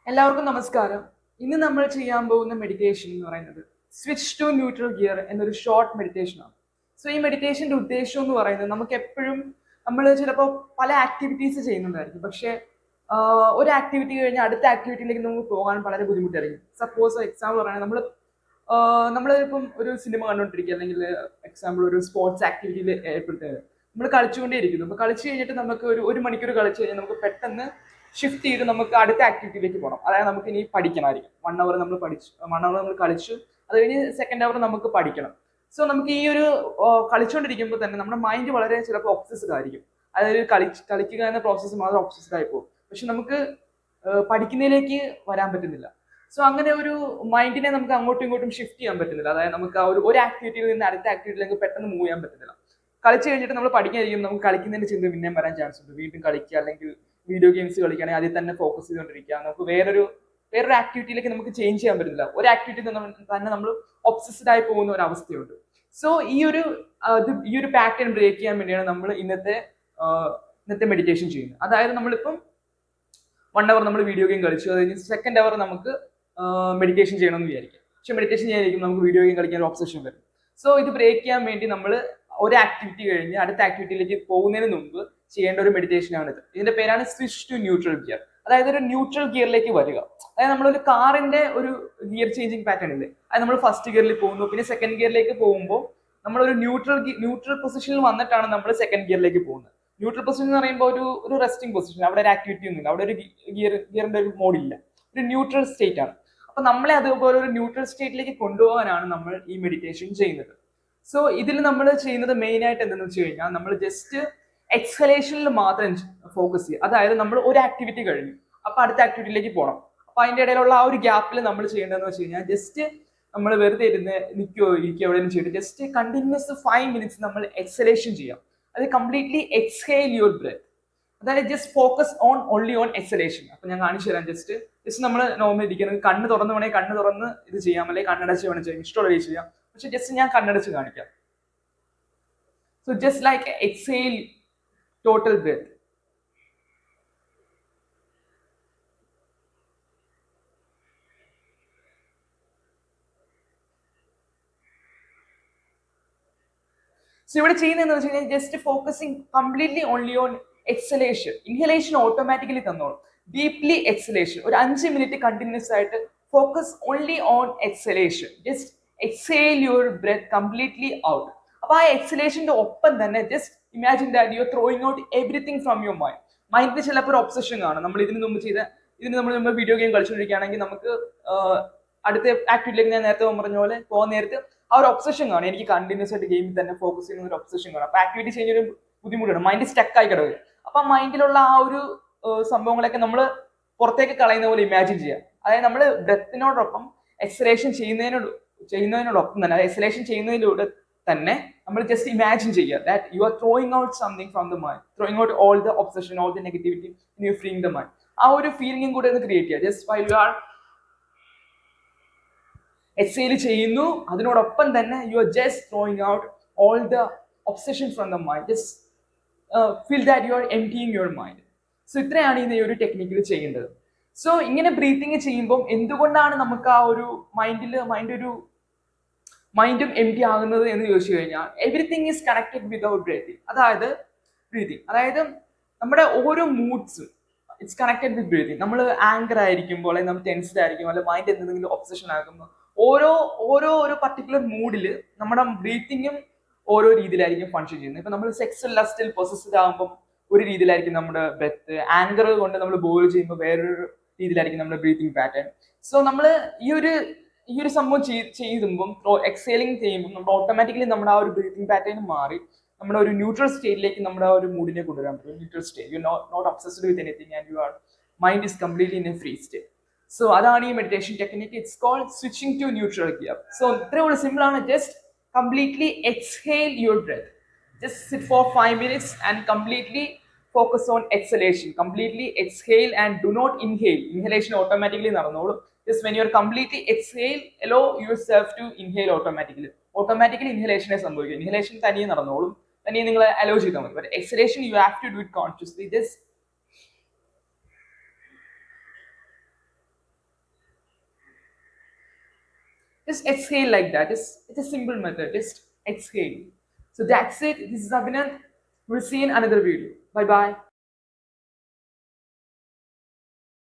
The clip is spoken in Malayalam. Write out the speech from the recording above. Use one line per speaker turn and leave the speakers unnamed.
എല്ലാവർക്കും നമസ്കാരം. ഇന്ന് നമ്മൾ ചെയ്യാൻ പോകുന്ന മെഡിറ്റേഷൻ എന്ന് പറയുന്നത് സ്വിച്ച് ടു ന്യൂട്രൽ ഗിയർ എന്നൊരു ഷോർട്ട് മെഡിറ്റേഷൻ ആണ്. സോ ഈ മെഡിറ്റേഷന്റെ ഉദ്ദേശം എന്ന് പറയുന്നത് നമുക്ക് എപ്പോഴും നമ്മൾ ചിലപ്പോൾ പല ആക്ടിവിറ്റീസ് ചെയ്യുന്നുണ്ടായിരിക്കും. പക്ഷേ ഒരു ആക്ടിവിറ്റി കഴിഞ്ഞാൽ അടുത്ത ആക്ടിവിറ്റിയിലേക്ക് നമുക്ക് പോകാൻ വളരെ ബുദ്ധിമുട്ടായിരിക്കും. സപ്പോസ് എക്സാമ്പിൾ പറയുകയാണെങ്കിൽ നമ്മളിപ്പം ഒരു സിനിമ കണ്ടുകൊണ്ടിരിക്കുക, അല്ലെങ്കിൽ എക്സാമ്പിൾ ഒരു സ്പോർട്സ് ആക്ടിവിറ്റിയിൽ ഏർപ്പെടുത്തുക. നമ്മൾ കളിച്ചുകൊണ്ടേയിരിക്കുന്നു. അപ്പോൾ കളിച്ചു കഴിഞ്ഞിട്ട് നമുക്ക് ഒരു മണിക്കൂർ കളിച്ചു കഴിഞ്ഞാൽ നമുക്ക് പെട്ടെന്ന് ഷിഫ്റ്റ് ചെയ്ത് നമുക്ക് അടുത്ത ആക്ടിവിറ്റിയിലേക്ക് പോകണം. അതായത് നമുക്ക് ഇനി പഠിക്കണമായിരിക്കും. 1 hour നമ്മൾ പഠിച്ചു, 1 hour നമ്മൾ കളിച്ചു, അത് കഴിഞ്ഞ് സെക്കൻഡ് അവർ നമുക്ക് പഠിക്കണം. സോ നമുക്ക് ഈ ഒരു കളിച്ചുകൊണ്ടിരിക്കുമ്പോൾ തന്നെ നമ്മുടെ മൈൻഡ് വളരെ ചിലപ്പോൾ ഒബ്സസ്ഡ് ആയിരിക്കും. അതായത് കളിക്കുക എന്ന പ്രോസസ്സ് മാത്രം ഒബ്സസ്ഡ് ആയി പോകും. പക്ഷെ നമുക്ക് പഠിക്കുന്നതിലേക്ക് വരാൻ പറ്റുന്നില്ല. സോ അങ്ങനെ ഒരു മൈൻഡിനെ നമുക്ക് അങ്ങോട്ടും ഇങ്ങോട്ടും ഷിഫ്റ്റ് ചെയ്യാൻ പറ്റുന്നില്ല. അതായത് നമുക്ക് ആ ഒരു ആക്ടിവിറ്റിയിൽ നിന്ന് അടുത്ത ആക്ടിവിറ്റിയിലേക്ക് പെട്ടെന്ന് മൂവ് ചെയ്യാൻ പറ്റുന്നില്ല. കളിച്ചു കഴിഞ്ഞിട്ട് നമ്മൾ പഠിക്കാതിരിക്കും, നമുക്ക് കളിക്കുന്നതിന്റെ ചിന്ത പിന്നെയും വരാൻ ചാൻസ് ഉണ്ട്. വീണ്ടും കളിക്കുക, അല്ലെങ്കിൽ വീഡിയോ ഗെയിംസ് കളിക്കുകയാണെങ്കിൽ അതിൽ തന്നെ ഫോക്കസ് ചെയ്തുകൊണ്ടിരിക്കുക. നമുക്ക് വേറൊരു ആക്ടിവിറ്റിയിലേക്ക് നമുക്ക് ചേഞ്ച് ചെയ്യാൻ പറ്റില്ല. ഒരു ആക്ടിവിറ്റി തന്നെ നമ്മൾ ഒബ്സസ്ഡ് ആയി പോകുന്ന ഒരു അവസ്ഥയുണ്ട്. സോ ഈ ഒരു പാറ്റേൺ ബ്രേക്ക് ചെയ്യാൻ വേണ്ടിയാണ് നമ്മൾ ഇന്നത്തെ മെഡിറ്റേഷൻ ചെയ്യുന്നത്. അതായത് നമ്മളിപ്പം 1 hour നമ്മൾ വീഡിയോ ഗെയിം കളിച്ചു, അത് കഴിഞ്ഞ് സെക്കൻഡ് അവർ നമുക്ക് മെഡിറ്റേഷൻ ചെയ്യണമെന്ന് വിചാരിക്കും. പക്ഷെ മെഡിറ്റേഷൻ ചെയ്യാനായിരിക്കും നമുക്ക് വീഡിയോ ഗെയിം കളിക്കാൻ ഒരു ഒബ്സഷൻ വരും. സോ ഇത് ബ്രേക്ക് ചെയ്യാൻ വേണ്ടി നമ്മൾ ഒരു ആക്ടിവിറ്റി കഴിഞ്ഞ് അടുത്ത ആക്ടിവിറ്റിയിലേക്ക് പോകുന്നതിന് മുമ്പ് ചെയ്യേണ്ട ഒരു മെഡിറ്റേഷൻ ആണിത്. ഇതിന്റെ പേരാണ് സ്വിച്ച് ടു ന്യൂട്രൽ ഗിയർ. അതായത് ഒരു ന്യൂട്രൽ ഗിയറിലേക്ക് വരിക. അതായത് നമ്മളൊരു കാറിന്റെ ഒരു ഗിയർ ചേഞ്ചിങ് പാറ്റേൺ ഇല്ലേ, അത് നമ്മൾ ഫസ്റ്റ് ഗിയറിൽ പോകുന്നു, പിന്നെ സെക്കൻഡ് ഗിയറിലേക്ക് പോകുമ്പോൾ നമ്മളൊരു ന്യൂട്രൽ പൊസിഷനിൽ വന്നിട്ടാണ് നമ്മൾ സെക്കൻഡ് ഗിയറിലേക്ക് പോകുന്നത്. ന്യൂട്രൽ പൊസിഷൻ എന്ന് പറയുമ്പോൾ ഒരു റെസ്റ്റിംഗ് പൊസിഷൻ, അവിടെ ഒരു ആക്ടിവിറ്റി ഒന്നുമില്ല, അവിടെ ഒരു ഗിയറിന്റെ ഒരു മോഡില്ല, ഒരു ന്യൂട്രൽ സ്റ്റേറ്റ് ആണ്. അപ്പൊ നമ്മളെ അതുപോലെ ഒരു ന്യൂട്രൽ സ്റ്റേറ്റിലേക്ക് കൊണ്ടുപോകാനാണ് നമ്മൾ ഈ മെഡിറ്റേഷൻ ചെയ്യുന്നത്. സോ ഇതിൽ നമ്മൾ ചെയ്യുന്നത് മെയിൻ ആയിട്ട് എന്തെന്ന് വെച്ച് കഴിഞ്ഞാൽ നമ്മൾ ജസ്റ്റ് എക്സ്ഹലേഷനിൽ മാത്രം ഫോക്കസ് ചെയ്യുക. അതായത് നമ്മൾ ഒരു ആക്ടിവിറ്റി കഴിഞ്ഞു, അപ്പൊ അടുത്ത ആക്ടിവിറ്റിയിലേക്ക് പോകണം. അപ്പൊ അതിന്റെ ഇടയിലുള്ള ആ ഒരു ഗ്യാപ്പിൽ നമ്മൾ ചെയ്യേണ്ടതെന്ന് വെച്ച് കഴിഞ്ഞാൽ ജസ്റ്റ് നമ്മൾ വെറുതെ നിൽക്കുകയോ ഇരിക്കുകയോ എവിടെയും ചെയ്തിട്ട് ജസ്റ്റ് കണ്ടിന്യൂസ് 5 minutes നമ്മൾ എക്സ്ഹലേഷൻ ചെയ്യാം. അത് കംപ്ലീറ്റ്ലി എക്സ്ഹേൽ യുവർ ബ്രെത്ത്. അതായത് just focus only on exhalation. അപ്പൊ ഞാൻ കാണിച്ചു തരാം. ജസ്റ്റ് നമ്മൾ നോർമൽ ഇരിക്കുന്നത്, കണ്ണ് തുറന്ന് വേണമെങ്കിൽ കണ്ണ് തുറന്ന് ഇത് ചെയ്യാം, അല്ലെങ്കിൽ കണ്ണടച്ച് വേണം ചെയ്യാം, ഇഷ്ടമുള്ള ചെയ്യാം. പക്ഷെ ജസ്റ്റ് ഞാൻ കണ്ണടച്ച് കാണിക്കാം. So just like exhale total breath. So ഇവിടെ ചെയ്യുന്നതെന്ന് വെച്ച് കഴിഞ്ഞാൽ just focusing completely only on exhalation. Inhalation automatically തന്നോളും. ഡീപ്ലി എക്സലേഷൻ ഒരു 5 minute കണ്ടിന്യൂസ് ആയിട്ട് focus only on exhalation. Just exhale your breath completely out. അപ്പൊ ആ എക്സലേഷന്റെ ഒപ്പം തന്നെ just imagine that you are throwing out everything from your mind. മൈൻഡിന് ചിലപ്പോൾ ഒരു ഒബ്സഷൻ കാണും. നമ്മൾ ഇതിന് മുമ്പ് വീഡിയോ ഗെയിം കളിച്ചുകൊണ്ടിരിക്കുകയാണെങ്കിൽ നമുക്ക് അടുത്ത ആക്ടിവിറ്റിയിലേക്ക് ഞാൻ നേരത്തെ പറഞ്ഞ പോലെ പോകുന്ന നേരത്ത് ആ ഒരു ഒബ്സഷൻ കാണും. എനിക്ക് കണ്ടിന്യൂസ് ആയിട്ട് ഗെയിമിൽ തന്നെ ഫോക്കസ് ചെയ്യുന്ന ഒരു ഒബ്സഷൻ കാണും. അപ്പൊ ആക്ടിവിറ്റി ചെയ്യുന്ന ഒരു ബുദ്ധിമുട്ടാണ്, മൈൻഡ് സ്റ്റക്ക് ആയി കിടക്കുക. അപ്പൊ മൈൻഡിലുള്ള ആ ഒരു സംഭവങ്ങളൊക്കെ നമ്മൾ പുറത്തേക്ക് കളയുന്ന പോലെ ഇമാജിൻ ചെയ്യുക. അതായത് നമ്മൾ ബ്രെത്തിനോടൊപ്പം എക്സലേഷൻ ചെയ്യുന്നതിനോടൊപ്പം തന്നെ, എക്സലേഷൻ ചെയ്യുന്നതിലൂടെ തന്നെ നമ്മൾ ജസ്റ്റ് ഇമാജിൻ ചെയ്യുക that you are throwing out something from the mind, throwing out all the obsession, all the negativity, you freeing the mind. ആ ഒരു ഫീലിംഗും കൂടെ ഒന്ന് ക്രിയേറ്റ് ചെയ്യുക. Just while you are exhale ചെയ്യുന്നു, അതിനോടൊപ്പം തന്നെ you are just throwing out all the obsession from the mind. Just feel that you are emptying your mind. So ഇത്രയാണ് ഈ ഒരു ടെക്നിക്കിൽ ചെയ്യേണ്ടത്. സോ ഇങ്ങനെ ബ്രീത്തിങ് ചെയ്യുമ്പോൾ എന്തുകൊണ്ടാണ് നമുക്ക് ആ ഒരു മൈൻഡും എംപ്റ്റി ആകുന്നത് എന്ന് ചോദിച്ചു കഴിഞ്ഞാൽ everything is connected with our breathing. അതായത് നമ്മുടെ ഓരോ മൂഡ്സും ഇറ്റ്സ് കണക്റ്റഡ് വിത്ത് ബ്രീത്തിങ്. നമ്മൾ ആങ്കർ ആയിരിക്കുമ്പോൾ, അല്ലെങ്കിൽ നമ്മൾ ടെൻസ്ഡ് ആയിരിക്കും, അല്ലെങ്കിൽ മൈൻഡ് എന്തെങ്കിലും ഒബ്സഷൻ ആകുമ്പോൾ ഓരോ പർട്ടിക്കുലർ മൂഡിൽ നമ്മുടെ ബ്രീത്തിങ്ങും ഓരോ രീതിയിലായിരിക്കും ഫങ്ഷൻ ചെയ്യുന്നത്. ഇപ്പൊ നമ്മൾ സെക്സ് ലസ്റ്റിൽ പൊസസ്ഡ് ആകുമ്പോൾ ഒരു രീതിയിലായിരിക്കും നമ്മുടെ ബ്രെത്ത്, ആങ്കർ കൊണ്ട് നമ്മൾ ബോൾ ചെയ്യുമ്പോൾ വേറൊരു രീതിയിലായിരിക്കും നമ്മുടെ ബ്രീത്തിങ് പാറ്റേൺ. സോ നമ്മൾ ഈ ഒരു സംഭവം ചെയ്യുമ്പോൾ, എക്സേലിംഗ് ചെയ്യുമ്പോൾ നമ്മൾ ഓട്ടോമാറ്റിക്കലി നമ്മുടെ ആ ഒരു ബ്രീത്തിങ് പാറ്റേൺ മാറി നമ്മുടെ ഒരു ന്യൂട്രൽ സ്റ്റേറ്റിലേക്ക് നമ്മുടെ ആ ഒരു മൂഡിനെ കൊണ്ടുവരാൻ പറ്റും. Neutral state, you not obsessed with anything and your mind is completely in a free state. So അതാണ് ഈ meditation technique. It's called switching to neutral gear. So ഇത്രയും സിമ്പിൾ ആണ്. Just completely exhale your breath. Just sit for 5 minutes and completely focus on exhalation. Completely exhale and do not inhale. Inhalation automatically നടന്നോളും. Just when you are completely exhale, allow yourself to inhale automatically. Automatically inhalation സംഭവിക്കും. Inhalation തനിയെ നടന്നോളും, തനിയെ നിങ്ങൾ അലോ ചെയ്താൽ മതി. But exhalation you have to do it consciously. Just just exhale like that. It's a simple method. Just exhale. So that's it. This is Abhinav. We'll see you in another video. Bye bye.